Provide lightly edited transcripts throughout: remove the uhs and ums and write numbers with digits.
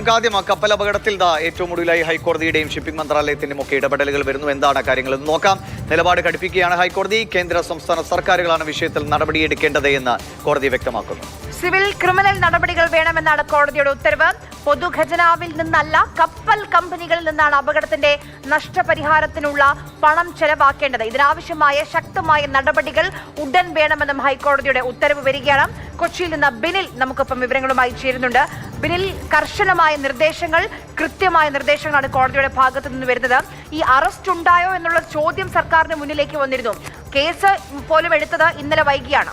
നമുക്ക് ആദ്യം ആ കപ്പൽ അപകടത്തിൽ ഏറ്റവും ഒടുവിലായി ഹൈക്കോടതിയുടെയും ഷിപ്പിംഗ് മന്ത്രാലയത്തിന്റെയും ഒക്കെ ഇടപെടലുകൾ വരുന്നു. എന്താണ് കാര്യങ്ങൾ എന്ന് നോക്കാം. നിലപാട് കടുപ്പിക്കുകയാണ് ഹൈക്കോടതി. കേന്ദ്ര സംസ്ഥാന സർക്കാരുകളാണ് വിഷയത്തിൽ നടപടിയെടുക്കേണ്ടത് എന്ന് കോടതി വ്യക്തമാക്കുന്നു. സിവിൽ ക്രിമിനൽ നടപടികൾ വേണമെന്നാണ് കോടതിയുടെ ഉത്തരവ്. പൊതുഖജനാവിൽ നിന്നല്ല, കപ്പൽ കമ്പനികളിൽ നിന്നാണ് അപകടത്തിന്റെ നഷ്ടപരിഹാരത്തിനുള്ള പണം ചെലവാക്കേണ്ടത്. ഇതിനാവശ്യമായ ശക്തമായ നടപടികൾ ഉടൻ വേണമെന്നും ഹൈക്കോടതിയുടെ ഉത്തരവ് വരികയാണ്. കൊച്ചിയിൽ നിന്ന് ബിനിൽ നമുക്കൊപ്പം വിവരങ്ങളുമായി ചേരുന്നുണ്ട്. ബിനിൽ, കർശനമായ നിർദ്ദേശങ്ങൾ, കൃത്യമായ നിർദ്ദേശങ്ങളാണ് കോടതിയുടെ ഭാഗത്തു നിന്ന് വരുന്നത്. ഈ അറസ്റ്റ് ഉണ്ടായോ എന്നുള്ള ചോദ്യം സർക്കാരിന് മുന്നിലേക്ക് വന്നിരുന്നു. കേസ് പോലും എടുത്തത് ഇന്നലെ വൈകിയാണ്.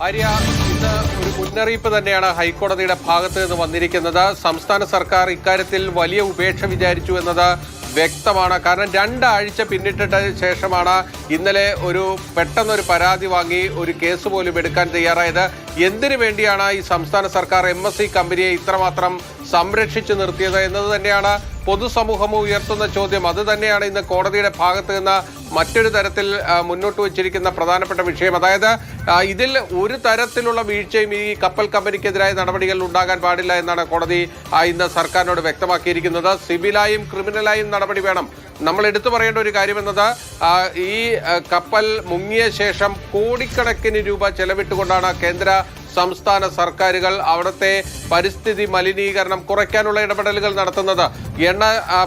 ആര്യ, ഇന്ന് ഒരു മുന്നറിയിപ്പ് തന്നെയാണ് ഹൈക്കോടതിയുടെ ഭാഗത്ത് നിന്ന് വന്നിരിക്കുന്നത്. സംസ്ഥാന സർക്കാർ ഇക്കാര്യത്തിൽ വലിയ ഉപേക്ഷ വിചാരിച്ചു എന്നത് വ്യക്തമാണ്. കാരണം 2 ആഴ്ച പിന്നിട്ടിട്ട ശേഷമാണ് ഇന്നലെ പെട്ടെന്നൊരു പരാതി വാങ്ങി ഒരു കേസ് പോലും എടുക്കാൻ തയ്യാറായത്. എന്തിനു വേണ്ടിയാണ് ഈ സംസ്ഥാന സർക്കാർ MSC കമ്പനിയെ ഇത്രമാത്രം സംരക്ഷിച്ചു നിർത്തിയത് എന്നത് തന്നെയാണ് പൊതുസമൂഹം ഉയർത്തുന്ന ചോദ്യം. അത് തന്നെയാണ് ഇന്ന് കോടതിയുടെ ഭാഗത്ത് നിന്ന് മറ്റൊരു തരത്തിൽ മുന്നോട്ട് വച്ചിരിക്കുന്ന പ്രധാനപ്പെട്ട വിഷയം. അതായത് ഇതിൽ ഒരു തരത്തിലുള്ള വീഴ്ചയും ഈ കപ്പൽ കമ്പനിക്കെതിരായ നടപടികൾ ഉണ്ടാകാൻ പാടില്ല എന്നാണ് കോടതി ഇന്ന് സർക്കാരിനോട് വ്യക്തമാക്കിയിരിക്കുന്നത്. സിവിലായും ക്രിമിനലായും നടപടി വേണം. നമ്മൾ എടുത്തു പറയേണ്ട ഒരു കാര്യമെന്നത് ഈ കപ്പൽ മുങ്ങിയ ശേഷം കോടിക്കണക്കിന് രൂപ ചെലവിട്ടുകൊണ്ടാണ് കേന്ദ്ര സംസ്ഥാന സർക്കാരുകൾ അവിടുത്തെ പരിസ്ഥിതി മലിനീകരണം കുറയ്ക്കാനുള്ള ഇടപെടലുകൾ നടത്തുന്നത്. എണ്ണ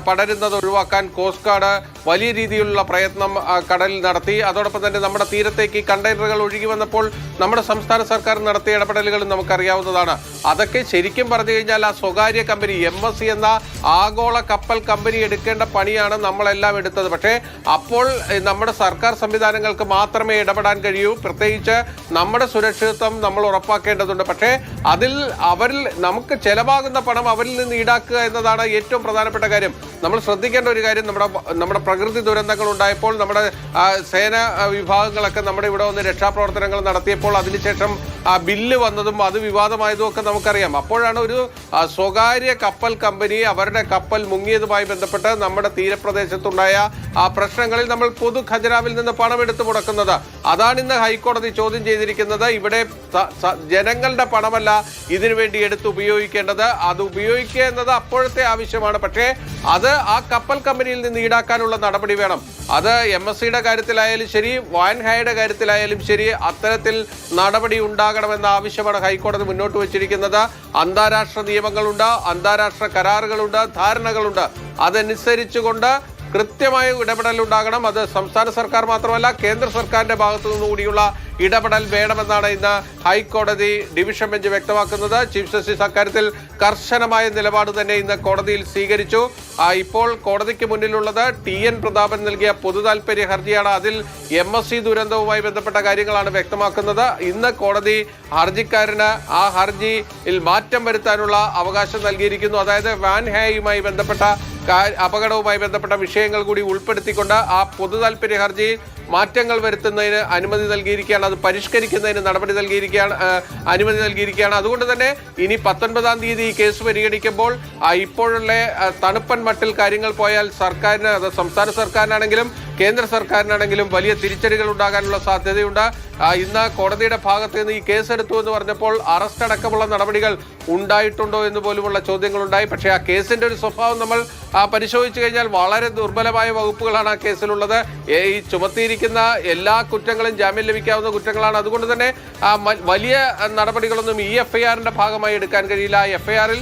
പടരുന്നത് ഒഴിവാക്കാൻ കോസ്റ്റ് ഗാർഡ് വലിയ രീതിയിലുള്ള പ്രയത്നം കടലിൽ നടത്തി. അതോടൊപ്പം തന്നെ നമ്മുടെ തീരത്തേക്ക് കണ്ടെയ്നറുകൾ ഒഴുകി വന്നപ്പോൾ നമ്മുടെ സംസ്ഥാന സർക്കാർ നടത്തിയ ഇടപെടലുകൾ നമുക്കറിയാവുന്നതാണ്. അതൊക്കെ ശരിക്കും പറഞ്ഞു കഴിഞ്ഞാൽ ആ സ്വകാര്യ കമ്പനി MSC എന്ന ആഗോള കപ്പൽ കമ്പനി എടുക്കേണ്ട പണിയാണ് നമ്മളെല്ലാം എടുത്തത്. പക്ഷേ അപ്പോൾ നമ്മുടെ സർക്കാർ സംവിധാനങ്ങൾക്ക് മാത്രമേ ഇടപെടാൻ കഴിയൂ. പ്രത്യേകിച്ച് നമ്മുടെ സുരക്ഷിതത്വം നമ്മൾ ഉറപ്പാക്കേണ്ടതുണ്ട്. പക്ഷേ അവരിൽ നമുക്ക് ചെലവാകുന്ന പണം അവരിൽ നിന്ന് ഈടാക്കുക എന്നതാണ് ഏറ്റവും പ്രധാനപ്പെട്ട കാര്യം. നമ്മൾ ശ്രദ്ധിക്കേണ്ട ഒരു കാര്യം, നമ്മുടെ പ്രകൃതി ദുരന്തങ്ങൾ ഉണ്ടായപ്പോൾ നമ്മുടെ സേനാ വിഭാഗങ്ങളൊക്കെ നമ്മുടെ ഇവിടെ വന്ന് രക്ഷാപ്രവർത്തനങ്ങൾ നടത്തിയപ്പോൾ അതിനുശേഷം ബില്ല് വന്നതും അത് വിവാദമായതും ഒക്കെ നമുക്കറിയാം. അപ്പോഴാണ് ഒരു സ്വകാര്യ കപ്പൽ കമ്പനി അവരുടെ കപ്പൽ മുങ്ങിയതുമായി ബന്ധപ്പെട്ട് നമ്മുടെ തീരപ്രദേശത്തുണ്ടായ ആ പ്രശ്നങ്ങളിൽ നമ്മൾ പൊതു ഖജനാവിൽ നിന്ന് പണമെടുത്ത് മുടക്കുന്നത്. അതാണ് ഇന്ന് ഹൈക്കോടതി ചോദ്യം ചെയ്തിരിക്കുന്നത്. ഇവിടെ ജനങ്ങളുടെ പണമല്ല ഇതിനുവേണ്ടി എടുത്ത് ഉപയോഗിക്കേണ്ടത്. അത് ഉപയോഗിക്കുക എന്നത് അപ്പോഴത്തെ ആവശ്യമാണ്. പക്ഷേ അത് ആ കപ്പൽ കമ്പനിയിൽ നിന്ന് ഈടാക്കാനുള്ള നടപടി വേണം. അത് MSCയുടെ കാര്യത്തിലായാലും ശരി, വാൻഹായുടെ കാര്യത്തിലായാലും ശരി, അത്തരത്തിൽ നടപടി ഉണ്ടാകണമെന്ന ആവശ്യമാണ് ഹൈക്കോടതി മുന്നോട്ട് വച്ചിരിക്കുന്നത്. അന്താരാഷ്ട്ര നിയമങ്ങളുണ്ട്, അന്താരാഷ്ട്ര കരാറുകളുണ്ട്, ധാരണകളുണ്ട്. അതനുസരിച്ചുകൊണ്ട് കൃത്യമായ ഇടപെടൽ ഉണ്ടാകണം. അത് സംസ്ഥാന സർക്കാർ മാത്രമല്ല, കേന്ദ്ര സർക്കാരിന്റെ ഭാഗത്തു നിന്നുകൂടിയുള്ള ഇടപെടൽ വേണമെന്നാണ് ഇന്ന് ഹൈക്കോടതി ഡിവിഷൻ ബെഞ്ച് വ്യക്തമാക്കുന്നത്. ചീഫ് ജസ്റ്റിസ് അക്കാര്യത്തിൽ കർശനമായ നിലപാട് തന്നെ ഇന്ന് കോടതിയിൽ സ്വീകരിച്ചു. ഇപ്പോൾ കോടതിക്ക് മുന്നിലുള്ളത് TN പ്രതാപൻ നൽകിയ പൊതു താൽപര്യ ഹർജിയാണ്. അതിൽ MSC ദുരന്തവുമായി ബന്ധപ്പെട്ട കാര്യങ്ങളാണ് വ്യക്തമാക്കുന്നത്. ഇന്ന് കോടതി ഹർജിക്കാരന് ആ ഹർജിയിൽ മാറ്റം വരുത്താനുള്ള അവകാശം നൽകിയിരിക്കുന്നു. അതായത് വാൻഹായുമായി ബന്ധപ്പെട്ട അപകടവുമായി ബന്ധപ്പെട്ട വിഷയങ്ങൾ കൂടി ഉൾപ്പെടുത്തിക്കൊണ്ട് ആ പൊതു താൽപര്യ ഹർജിയിൽ മാറ്റങ്ങൾ വരുത്തുന്നതിന് അനുമതി നൽകിയിരിക്കുകയാണ്. അത് പരിഷ്കരിക്കുന്നതിന് അനുമതി നൽകിയിരിക്കുകയാണ്. അതുകൊണ്ട് തന്നെ ഇനി 19-ാം തീയതി ഈ കേസ് പരിഗണിക്കുമ്പോൾ ഇപ്പോഴുള്ള തണുപ്പൻ മട്ടിൽ കാര്യങ്ങൾ പോയാൽ സർക്കാരിന്, അത് സംസ്ഥാന സർക്കാരിനാണെങ്കിലും കേന്ദ്ര സർക്കാരിനാണെങ്കിലും വലിയ തിരിച്ചടികൾ ഉണ്ടാകാനുള്ള സാധ്യതയുണ്ട്. ഇന്ന് കോടതിയുടെ ഭാഗത്ത് നിന്ന് ഈ കേസെടുത്തു എന്ന് പറഞ്ഞപ്പോൾ അറസ്റ്റ് അടക്കമുള്ള നടപടികൾ ഉണ്ടായിട്ടുണ്ടോ എന്ന് പോലുമുള്ള ചോദ്യങ്ങളുണ്ടായി. പക്ഷേ ആ കേസിന്റെ ഒരു സ്വഭാവം നമ്മൾ പരിശോധിച്ചു കഴിഞ്ഞാൽ വളരെ ദുർബലമായ വകുപ്പുകളാണ് ആ കേസിലുള്ളത്. ഈ ചുമത്തിയിരിക്കുന്ന എല്ലാ കുറ്റങ്ങളും ജാമ്യം ലഭിക്കാവുന്ന കുറ്റങ്ങളാണ്. അതുകൊണ്ട് തന്നെ വലിയ നടപടികളൊന്നും ഈ FIRന്റെ ഭാഗമായി എടുക്കാൻ കഴിയില്ല. FIRൽ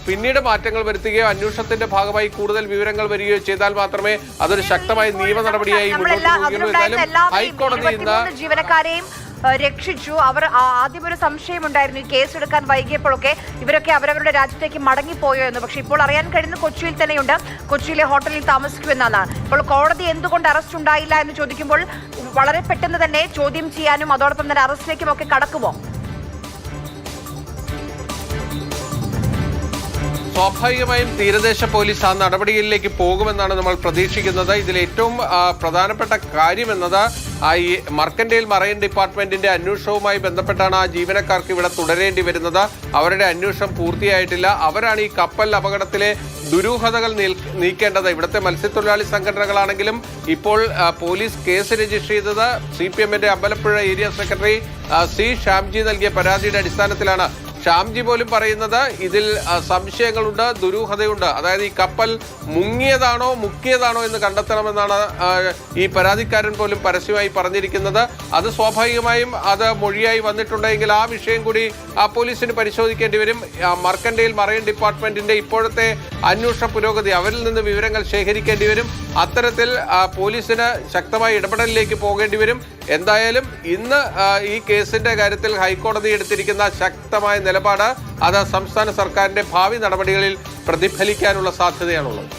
പിന്നീട് മാറ്റങ്ങൾ വരുത്തുകയോ അന്വേഷണത്തിന്റെ ഭാഗമായി കൂടുതൽ വിവരങ്ങൾ വരികയോ ചെയ്താൽ മാത്രമേ അതൊരു ശക്തമായ നിയമ നടപടിയായി മുന്നോട്ട് പോകുകയുള്ളൂ. എന്നാലും ഹൈക്കോടതി ഇന്ന് ജീവനക്കാരെയും രക്ഷിച്ചു. അവർ ആദ്യം ഒരു സംശയമുണ്ടായിരുന്നു, ഈ കേസ് എടുക്കാൻ വൈകിയപ്പോഴൊക്കെ ഇവരൊക്കെ അവരവരുടെ രാജ്യത്തേക്ക് മടങ്ങിപ്പോയോ എന്ന്. പക്ഷെ ഇപ്പോൾ അറിയാൻ കഴിയുന്ന കൊച്ചിയിൽ തന്നെയുണ്ട്, കൊച്ചിയിലെ ഹോട്ടലിൽ താമസിക്കുമെന്നാണ്. ഇപ്പോൾ കോടതി എന്തുകൊണ്ട് അറസ്റ്റ് ഉണ്ടായില്ല എന്ന് ചോദിക്കുമ്പോൾ വളരെ പെട്ടെന്ന് തന്നെ ചോദ്യം ചെയ്യാനും അതോടൊപ്പം തന്നെ അറസ്റ്റിലേക്കും ഒക്കെ കടക്കുമോ? സ്വാഭാവികമായും തീരദേശ പോലീസ് ആ നടപടികളിലേക്ക് പോകുമെന്നാണ് നമ്മൾ പ്രതീക്ഷിക്കുന്നത്. ഇതിൽ ഏറ്റവും പ്രധാനപ്പെട്ട കാര്യം എന്നത് ഈ മർക്കന്റൈൽ മറൈൻ ഡിപ്പാർട്ട്മെന്റിന്റെ അന്വേഷണവുമായി ബന്ധപ്പെട്ടാണ് ആ ജീവനക്കാർക്ക് ഇവിടെ തുടരേണ്ടി വരുന്നത്. അവരുടെ അന്വേഷണം പൂർത്തിയായിട്ടില്ല. അവരാണ് ഈ കപ്പൽ അപകടത്തിലെ ദുരൂഹതകൾ നീക്കേണ്ടത്. ഇവിടുത്തെ മത്സ്യത്തൊഴിലാളി സംഘടനകളാണെങ്കിലും ഇപ്പോൾ പോലീസ് കേസ് രജിസ്റ്റർ ചെയ്തത് CPM-ന്റെ Ambalappuzha area secretary C. Shyamji നൽകിയ പരാതിയുടെ അടിസ്ഥാനത്തിലാണ്. ഷ്യാംജി പോലും പറയുന്നത് ഇതിൽ സംശയങ്ങളുണ്ട്, ദുരൂഹതയുണ്ട്. അതായത് ഈ കപ്പൽ മുക്കിയതാണോ എന്ന് കണ്ടെത്തണമെന്നാണ് ഈ പരാതിക്കാരൻ പോലും പരസ്യമായി പറഞ്ഞിരിക്കുന്നത്. അത് സ്വാഭാവികമായും അത് മൊഴിയായി വന്നിട്ടുണ്ടെങ്കിൽ ആ വിഷയം കൂടി പോലീസിന് പരിശോധിക്കേണ്ടി വരും. മർക്കന്റൈൽ മറൈൻ ഡിപ്പാർട്ട്മെന്റിന്റെ ഇപ്പോഴത്തെ അന്വേഷണ പുരോഗതി, അവരിൽ നിന്ന് വിവരങ്ങൾ ശേഖരിക്കേണ്ടി വരും. അത്തരത്തിൽ പോലീസിന് ശക്തമായ ഇടപെടലിലേക്ക് പോകേണ്ടി വരും. എന്തായാലും ഇന്ന് ഈ കേസിന്റെ കാര്യത്തിൽ ഹൈക്കോടതി എടുത്തിരിക്കുന്ന ശക്തമായ നിലപാട് അത് സംസ്ഥാന സർക്കാരിന്റെ ഭാവി നടപടികളിൽ പ്രതിഫലിക്കാനുള്ള സാധ്യതയാണുള്ളത്.